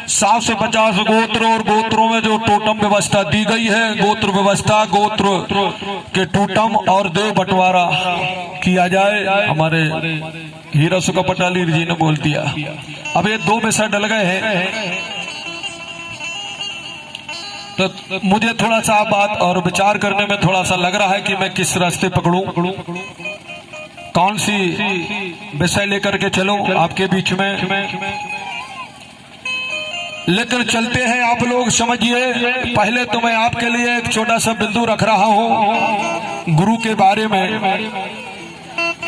750 गोत्र और गोत्रों में जो टोटम व्यवस्था दी गई है, गोत्र व्यवस्था, गोत्र के टोटम और देव बंटवारा किया जाए। हमारे हीरा सुखा पटाली जी ने बोल दिया। अब ये 2 विषय डल गए हैं, तो मुझे थोड़ा सा बात और विचार करने में थोड़ा सा लग रहा है कि मैं किस रास्ते पकड़ूं, कौन सी विषय लेकर के चलूं आपके बीच में। लेकिन चलते हैं, आप लोग समझिए। पहले तो मैं आपके लिए एक छोटा सा बिंदु रख रहा हूं गुरु के बारे में।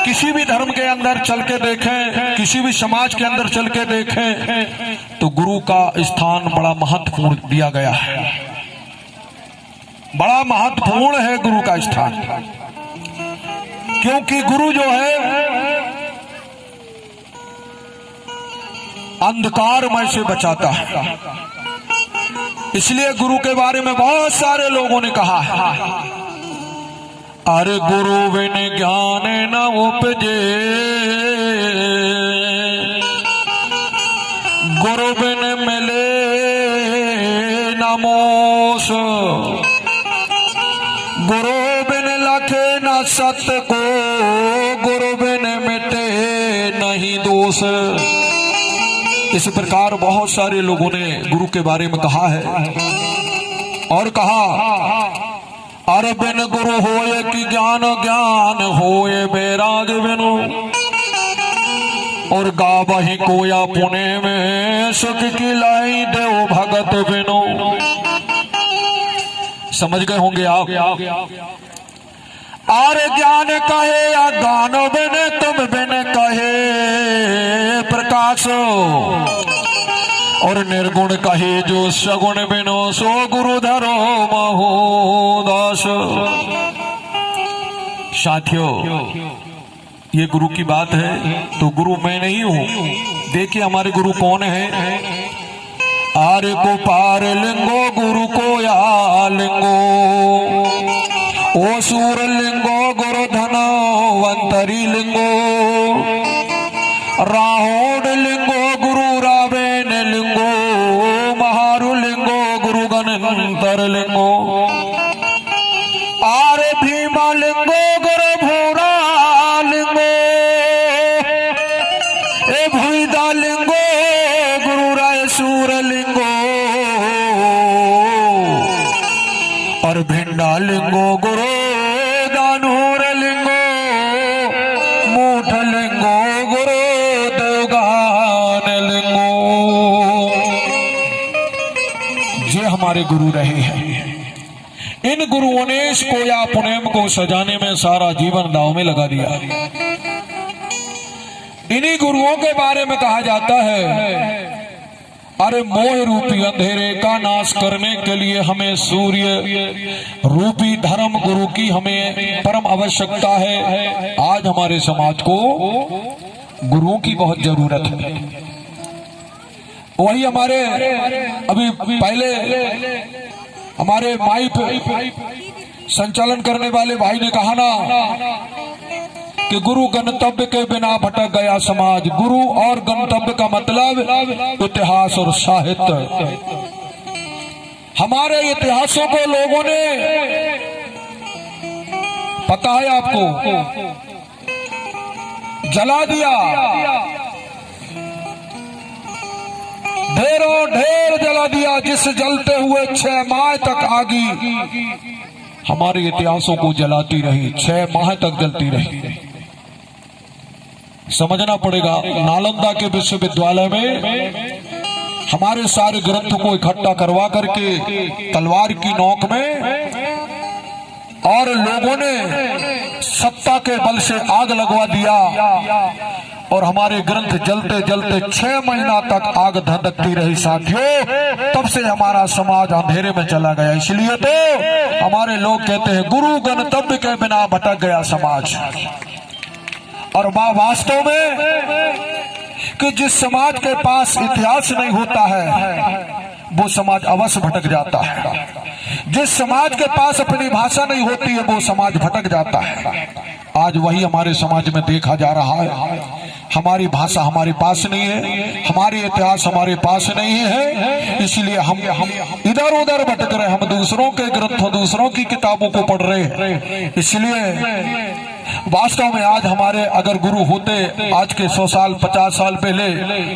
किसी भी धर्म के अंदर चल के देखें, किसी भी समाज के अंदर चल के देखें, तो गुरु का स्थान बड़ा महत्वपूर्ण दिया गया है, बड़ा महत्वपूर्ण है गुरु का स्थान। क्योंकि गुरु जो है अंधकारमय से बचाता है। इसलिए गुरु के बारे में बहुत सारे लोगों ने कहा है, अरे गुरु बिन ज्ञान न उपजे, गुरु बिन मिले न मोस, गुरु बिन लखे न सत्य को, गुरु बिन मिटे नहीं दोष। इस प्रकार बहुत सारे लोगों ने गुरु के बारे में कहा है और कहा, अरे बिन गुरु होए कि ज्ञान, ज्ञान होए बैराग बिनु, और गावहि कोया पुणे में सुख की लाई देव भगत बिनु। समझ गए होंगे आप। आर ज्ञान कहे या गान बिन, तुम बिन कहे प्रकाश, और निर्गुण कहे जो सगुण बिनो, सो गुरु धरो महोदास। साथियों, ये गुरु की बात है, तो गुरु मैं नहीं हूं। देखिए हमारे गुरु कौन है। आर्य को पार लिंगो, गुरु को या लिंगो, ओ सूर लिंगो, गुरु धनवंतरी लिंगो, राहोड लिंगो, गुरु रावेन लिंगो, महारु लिंगो, गुरु गणंतर लिंगो, आरे भीमा लिंगो, गुरु भूरा लिंगो, ए भुईदा लिंगो, गुरु राय सूर लिंगो, और भिंडा लिंगो, गुरु दानूर लिंगो, मूठ लिंगो, गुरु देवगान लिंगो। ये हमारे गुरु रहे हैं। इन गुरुओं ने इस कोया पुनेम को सजाने में सारा जीवन दांव में लगा दिया। इन्हीं गुरुओं के बारे में कहा जाता है, अरे मोह रूपी अंधेरे का नाश करने के लिए हमें सूर्य रूपी धर्म गुरु की हमें परम आवश्यकता है। आज हमारे समाज को गुरुओं की बहुत जरूरत है। वही हमारे अभी पहले हमारे माइक संचालन करने वाले भाई ने कहा ना कि गुरु गंतव्य के बिना भटक गया समाज। गुरु और गंतव्य का मतलब इतिहास और साहित्य। हमारे इतिहासों को लोगों ने, पता है आपको, जला दिया, ढेर जला दिया, जिस जलते हुए 6 माह तक आगी हमारे इतिहासों को जलाती रही, 6 माह तक जलती रही। समझना पड़ेगा, नालंदा के विश्वविद्यालय में हमारे सारे ग्रंथ को इकट्ठा करवा करके तलवार की नोक में, और लोगों ने सत्ता के बल से आग लगवा दिया, और हमारे ग्रंथ जलते जलते 6 महीना तक आग धधकती रही। साथियों, तब से हमारा समाज अंधेरे में चला गया। इसलिए तो हमारे लोग कहते हैं गुरु गंतव्य के बिना भटक गया समाज। और वास्तव में कि जिस समाज के पास इतिहास नहीं होता है वो समाज अवश्य भटक जाता है। जिस समाज के पास अपनी भाषा नहीं होती है वो समाज भटक जाता है। आज वही हमारे समाज में देखा जा रहा है। हमारी भाषा हमारे पास नहीं है, हमारे इतिहास हमारे पास नहीं है, इसलिए हम इधर उधर भटक रहे, हम दूसरों के ग्रंथों दूसरों की किताबों को पढ़ रहे हैं। इसलिए वास्तव में आज हमारे अगर गुरु होते आज के 100 साल 50 साल पहले,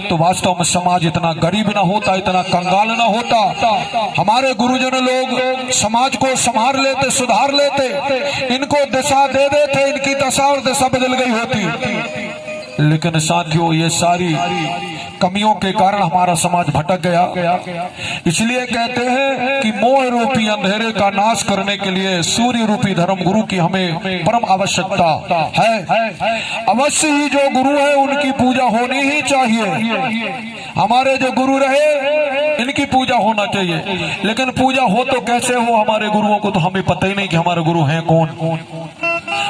तो वास्तव में समाज इतना गरीब ना होता, इतना कंगाल ना होता। हमारे गुरुजन लोग समाज को संभाल लेते, सुधार लेते, इनको दिशा दे देते, इनकी दशा और दिशा बदल गई होती। लेकिन साथियों, ये सारी कमियों के कारण हमारा समाज भटक गया। इसलिए कहते हैं कि मोह रूपी अंधेरे का नाश करने के लिए सूर्य रूपी धर्म गुरु की हमें परम आवश्यकता है। अवश्य ही जो गुरु है उनकी पूजा होनी ही चाहिए। हमारे जो गुरु रहे इनकी पूजा होना चाहिए, लेकिन पूजा हो तो कैसे हो? हमारे गुरुओं को तो हमें पता ही नहीं कि हमारे गुरु हैं कौन।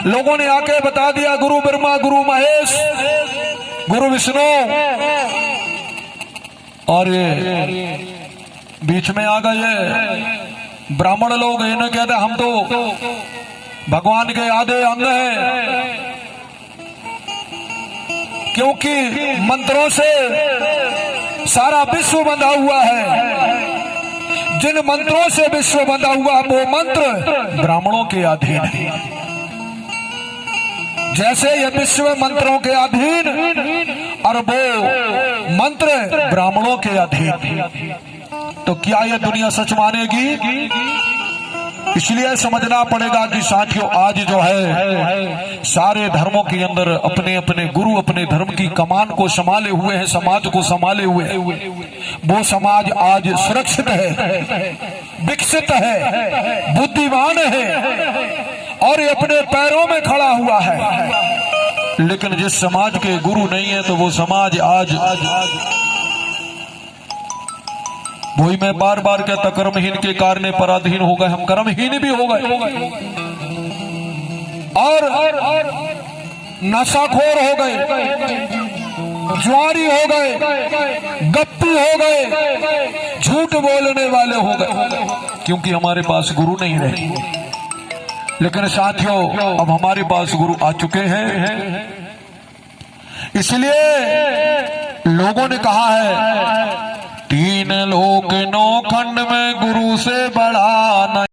लोगों ने आके बता दिया गुरु ब्रह्मा, गुरु महेश, गुरु विष्णु, और ये बीच में आ गए ब्राह्मण लोग, इन्हें कहते हम तो भगवान के आधे अंग हैं, क्योंकि मंत्रों से सारा विश्व बंधा हुआ है। जिन मंत्रों से विश्व बंधा हुआ वो मंत्र ब्राह्मणों के अधीन है। जैसे ये विश्व मंत्रों के अधीन और वो मंत्र ब्राह्मणों के अधीन, तो क्या ये दुनिया सच मानेगी? इसलिए समझना पड़ेगा कि साथियों, आज जो है सारे धर्मों के अंदर अपने अपने गुरु अपने धर्म की कमान को संभाले हुए हैं, समाज को संभाले हुए हैं। वो समाज आज सुरक्षित है, विकसित है, बुद्धिमान है और ये अपने पैरों में खड़ा हुआ है। लेकिन जिस समाज के गुरु नहीं है तो वो समाज आज वही मैं बार बार कहता, कर्महीन के कारण पराधीन हो गए, हम कर्महीन भी हो गए और नशाखोर हो गए, जुआरी हो गए, गप्पी हो गए, झूठ बोलने वाले हो गए, क्योंकि हमारे पास गुरु नहीं रहे। लेकिन साथियों, अब हमारे पास गुरु आ चुके हैं, इसलिए लोगों ने कहा है 3 लोक 9 खंड में गुरु से बड़ा नहीं।